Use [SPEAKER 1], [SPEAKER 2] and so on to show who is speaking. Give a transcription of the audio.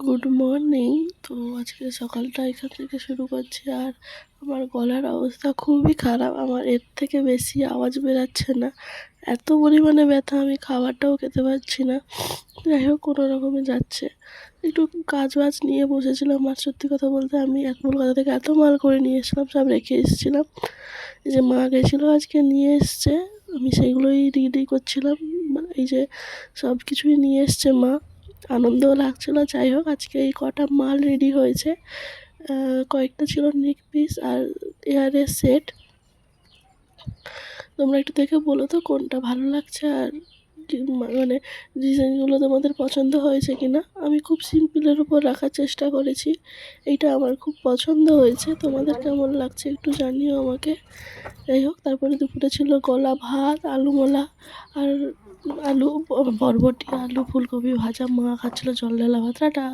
[SPEAKER 1] Good morning. তো আজকে সকালটা এখান থেকে শুরু করছি। আর আমার গলার অবস্থা খুবই খারাপ, আমার এর থেকে বেশি আওয়াজ বেরাচ্ছে না, এত পরিমাণে ব্যথা, আমি খাবারটাও খেতে পারছি না। যাই হোক, কোনো রকমে যাচ্ছে। একটু কাজ বাজ নিয়ে বসেছিলাম। আর সত্যি কথা বলতে, আমি কলকাতা থেকে এত মাল করে নিয়ে এসেছিলাম, সব রেখে এসেছিলাম। এই যে মা গেছিলো আজকে, নিয়ে এসছে, আমি সেগুলোই রেডি করছিলাম। এই যে সব কিছুই নিয়ে এসছে মা, আনন্দও লাগছিলো। যাই হোক, আজকে এই কটা মাল রেডি হয়েছে। কয়েকটা ছিল নেক পিস আর এয়ারের সেট। তোমরা একটু দেখে বলো তো কোনটা ভালো লাগছে, আর মানে ডিজাইনগুলো তোমাদের পছন্দ হয়েছে কি না। আমি খুব সিম্পলের উপর রাখার চেষ্টা করেছি, এইটা আমার খুব পছন্দ হয়েছে। তোমাদের কেমন লাগছে একটু জানিও আমাকে। যাই হোক, তারপরে দুপুরে ছিল গলা ভাত, আলু মোলা, আর আলু বরবটি, আলু ফুলকপি ভাজা। মা খাচ্ছিলো জল ঢালা ভাত। টাটা।